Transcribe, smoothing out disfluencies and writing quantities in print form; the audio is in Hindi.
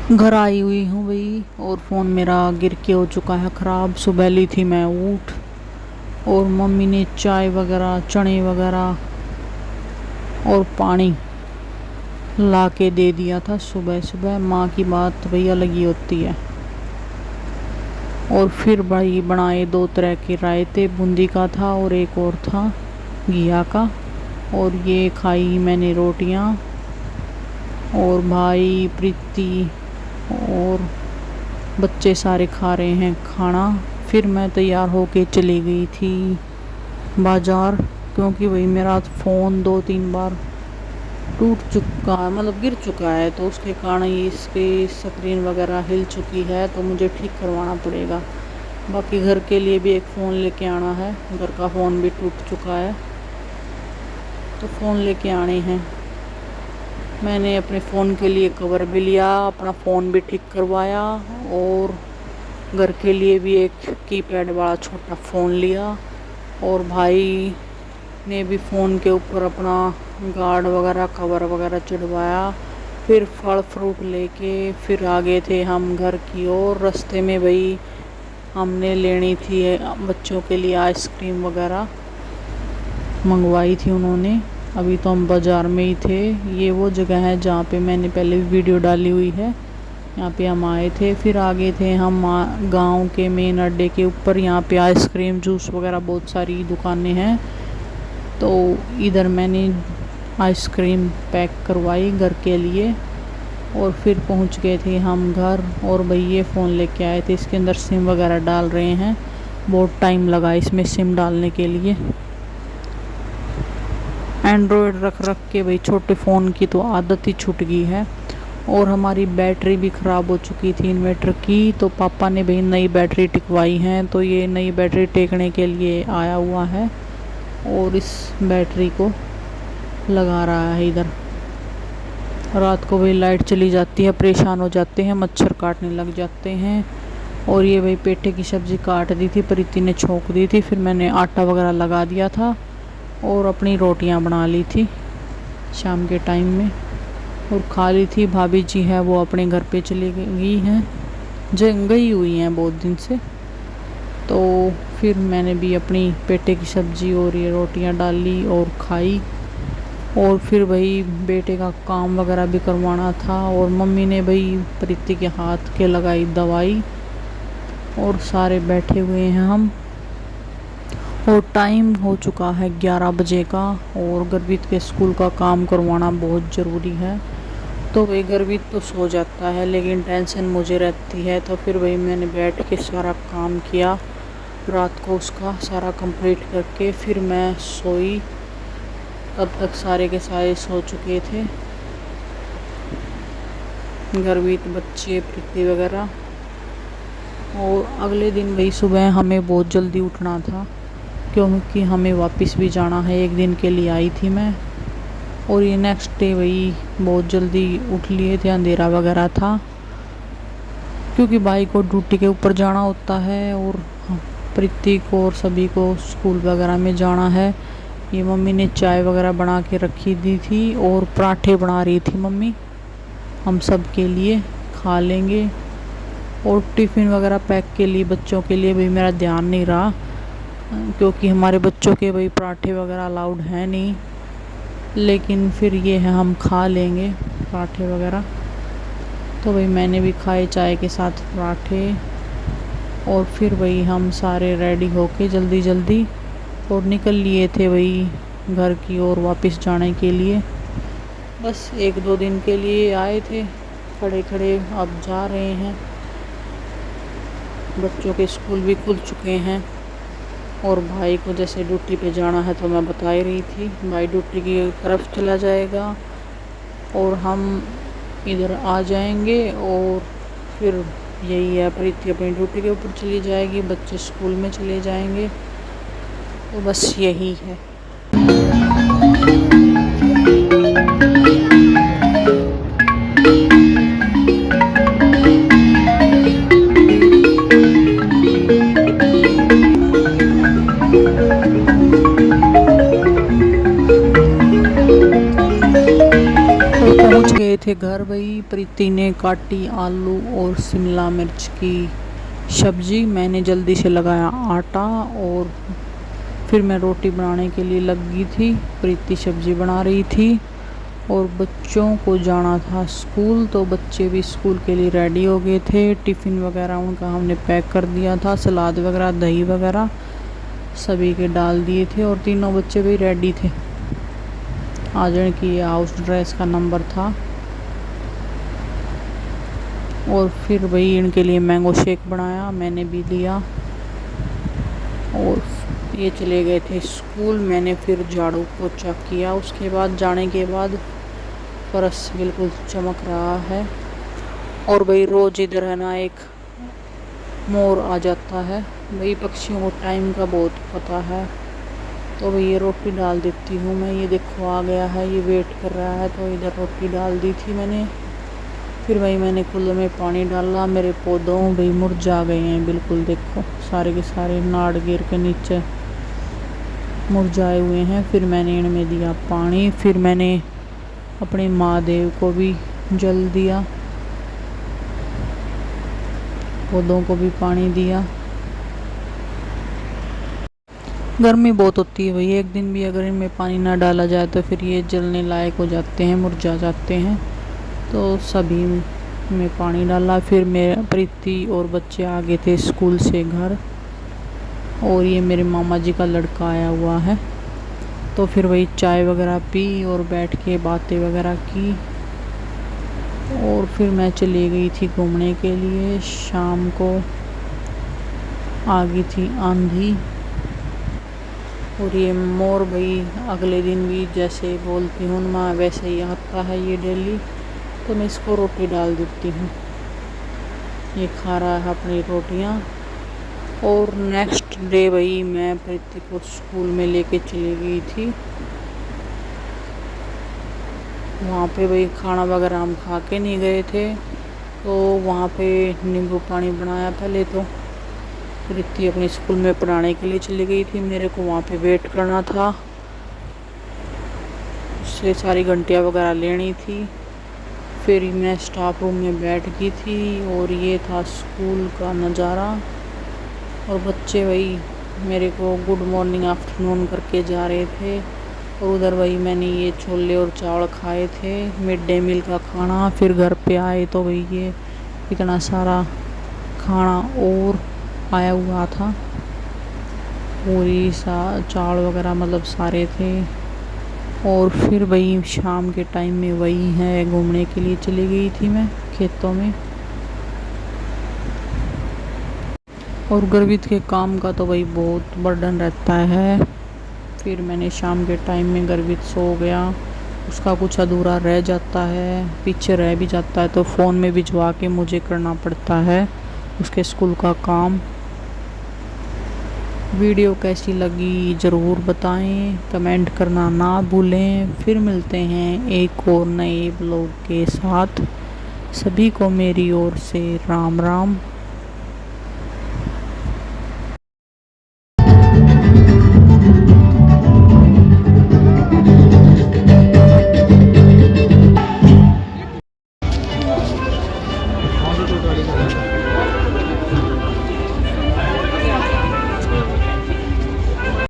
घर आई हुई हूँ भाई, और फ़ोन मेरा गिर के हो चुका है ख़राब। सुबह ली थी मैं ऊँट, और मम्मी ने चाय वगैरह, चने वगैरह और पानी ला के दे दिया था सुबह सुबह। माँ की बात भाई अलग ही होती है। और फिर भाई बनाए दो तरह के रायते, बूंदी का था और एक और था घिया का। और ये खाई मैंने रोटियाँ, और भाई प्रीति और बच्चे सारे खा रहे हैं खाना। फिर मैं तैयार होके चली गई थी बाज़ार, क्योंकि वही मेरा फ़ोन 2-3 बार टूट चुका है, मतलब गिर चुका है, तो उसके कारण इसकी स्क्रीन वगैरह हिल चुकी है, तो मुझे ठीक करवाना पड़ेगा। बाकी घर के लिए भी एक फ़ोन लेके आना है, घर का फ़ोन भी टूट चुका है, तो फ़ोन लेके आने हैं। मैंने अपने फ़ोन के लिए कवर भी लिया, अपना फ़ोन भी ठीक करवाया, और घर के लिए भी एक कीपैड वाला छोटा फ़ोन लिया। और भाई ने भी फ़ोन के ऊपर अपना गार्ड वगैरह, कवर वगैरह चढ़वाया। फिर फल फ्रूट लेके फिर आगे थे हम घर की ओर। रास्ते में भाई हमने लेनी थी बच्चों के लिए आइसक्रीम वगैरह, मंगवाई थी उन्होंने। अभी तो हम बाज़ार में ही थे। ये वो जगह है जहाँ पे मैंने पहले वीडियो डाली हुई है, यहाँ पे हम आए थे। फिर आगे थे हम गांव के मेन अड्डे के ऊपर। यहाँ पे आइसक्रीम, जूस वगैरह बहुत सारी दुकानें हैं, तो इधर मैंने आइसक्रीम पैक करवाई घर के लिए। और फिर पहुँच गए थे हम घर। और भाई ये फ़ोन लेके आए थे, इसके अंदर सिम वगैरह डाल रहे हैं। बहुत टाइम लगा इसमें सिम डालने के लिए। एंड्रॉयड रख रख के भाई छोटे फ़ोन की तो आदत ही छूट गई है। और हमारी बैटरी भी ख़राब हो चुकी थी इन्वर्टर की, तो पापा ने भाई नई बैटरी टिकवाई है। तो ये नई बैटरी टेकने के लिए आया हुआ है, और इस बैटरी को लगा रहा है इधर। रात को भाई लाइट चली जाती है, परेशान हो जाते हैं, मच्छर काटने लग जाते हैं। और ये भाई पेठे की सब्ज़ी काट दी थी, प्रीति ने छोंक दी थी, फिर मैंने आटा वगैरह लगा दिया था, और अपनी रोटियां बना ली थी शाम के टाइम में, और खा ली थी। भाभी जी है वो अपने घर पे चली गई हैं, गई हुई हैं बहुत दिन से। तो फिर मैंने भी अपनी पेठे की सब्ज़ी और ये रोटियां डाली और खाई। और फिर भाई बेटे का काम वगैरह भी करवाना था, और मम्मी ने भाई प्रीति के हाथ के लगाई दवाई। और सारे बैठे हुए हैं हम, और टाइम हो चुका है 11 बजे का। और गर्वित के स्कूल का काम करवाना बहुत ज़रूरी है। तो भाई गर्वित तो सो जाता है, लेकिन टेंशन मुझे रहती है। तो फिर भाई मैंने बैठ के सारा काम किया रात को, उसका सारा कंप्लीट करके फिर मैं सोई। तब तक सारे के सारे सो चुके थे, गर्वित, बच्चे, प्रीति वगैरह। और अगले दिन भाई सुबह हमें बहुत जल्दी उठना था, क्योंकि हमें वापस भी जाना है। एक दिन के लिए आई थी मैं, और ये नेक्स्ट डे वही बहुत जल्दी उठ लिए थे, अंधेरा वगैरह था, क्योंकि भाई को ड्यूटी के ऊपर जाना होता है, और प्रीति को और सभी को स्कूल वगैरह में जाना है। ये मम्मी ने चाय वगैरह बना के रखी दी थी, और पराठे बना रही थी मम्मी, हम सब के लिए खा लेंगे। और टिफ़िन वगैरह पैक के लिए बच्चों के लिए भी मेरा ध्यान नहीं रहा, क्योंकि हमारे बच्चों के भाई पराठे वगैरह अलाउड हैं नहीं। लेकिन फिर ये है, हम खा लेंगे पराठे वगैरह। तो भाई मैंने भी खाए चाय के साथ पराठे। और फिर वही हम सारे रेडी होके जल्दी जल्दी और निकल लिए थे वही घर की ओर वापस जाने के लिए। बस 1-2 दिन के लिए आए थे, खड़े खड़े अब जा रहे हैं। बच्चों के स्कूल भी खुल चुके हैं, और भाई को जैसे ड्यूटी पे जाना है, तो मैं बता ही रही थी भाई ड्यूटी की तरफ चला जाएगा, और हम इधर आ जाएंगे। और फिर यही है, प्रीति अपनी ड्यूटी के ऊपर चली जाएगी, बच्चे स्कूल में चले जाएंगे। तो बस यही है। तो पहुंच गए थे थे घर भाई। प्रीति ने काटी आलू और शिमला मिर्च की सब्जी। मैंने जल्दी से लगाया आटा और फिर मैं रोटी बनाने के लिए लग गई थी। प्रीति सब्जी बना रही थी और बच्चों को जाना था स्कूल, तो बच्चे भी स्कूल के लिए रेडी हो गए थे। टिफ़िन वगैरह उनका हमने पैक कर दिया था, सलाद वगैरह दही वगैरह सभी के डाल दिए थे और तीनों बच्चे भी रेडी थे। आज की हाउस ड्रेस का नंबर था। और फिर वही इनके लिए मैंगो शेक बनाया, मैंने भी लिया और ये चले गए थे स्कूल। मैंने फिर झाड़ू पोछा किया। उसके बाद जाने के बाद फर्श बिल्कुल चमक रहा है। और भाई रोज़ इधर है ना एक मोर आ जाता है। भाई पक्षियों को टाइम का बहुत पता है। तो भाई ये रोटी डाल देती हूँ मैं। ये देखो आ गया है, ये वेट कर रहा है, तो इधर रोटी डाल दी थी मैंने। फिर भाई मैंने कूलर में पानी डाला। मेरे पौधों भाई मुरझा गए हैं बिल्कुल, देखो सारे के सारे नाड़ गिर के नीचे मुरझाए हुए हैं। फिर मैंने इनमें दिया पानी। फिर मैंने अपने महादेव को भी जल दिया, पौधों को भी पानी दिया। गर्मी बहुत होती है भाई, एक दिन भी अगर इनमें पानी ना डाला जाए तो फिर ये जलने लायक हो जाते हैं, मुरझा जाते हैं। तो सभी में पानी डाला। फिर मेरा प्रीति और बच्चे आ गए थे स्कूल से घर और ये मेरे मामा जी का लड़का आया हुआ है। तो फिर वही चाय वगैरह पी और बैठ के बातें वगैरह की और फिर मैं चली गई थी घूमने के लिए। शाम को आ गई थी आंधी और ये मोर भाई अगले दिन भी जैसे बोलती हूँ मैं वैसे ही आता है ये डेली। तो मैं इसको रोटी डाल देती हूँ, ये खा रहा है अपनी रोटियाँ। और नेक्स्ट डे भाई मैं प्रीति को स्कूल में लेके चली गई थी। वहाँ पे भाई खाना वगैरह हम खा के नहीं गए थे, तो वहाँ पे नींबू पानी बनाया पहले। तो प्रीति अपने स्कूल में पढ़ाने के लिए चली गई थी, मेरे को वहाँ पे वेट करना था, उससे सारी घंटियाँ वगैरह लेनी थी। फिर मैं स्टाफ रूम में बैठ गई थी और ये था स्कूल का नज़ारा। और बच्चे वही मेरे को गुड मॉर्निंग आफ्टरनून करके जा रहे थे। और उधर वही मैंने ये छोले और चावल खाए थे, मिड डे मील का खाना। फिर घर पे आए तो वही ये इतना सारा खाना और आया हुआ था, पूरी चावल वगैरह मतलब सारे थे। और फिर वही शाम के टाइम में वही है घूमने के लिए चली गई थी मैं खेतों में। और गर्वित के काम का तो वही बहुत बर्डन रहता है। फिर मैंने शाम के टाइम में गर्वित सो गया, उसका कुछ अधूरा रह जाता है, पीछे रह भी जाता है, तो फ़ोन में भिजवा के मुझे करना पड़ता है उसके स्कूल का काम। वीडियो कैसी लगी ज़रूर बताएं, कमेंट करना ना भूलें। फिर मिलते हैं एक और नए ब्लॉग के साथ। सभी को मेरी ओर से राम राम।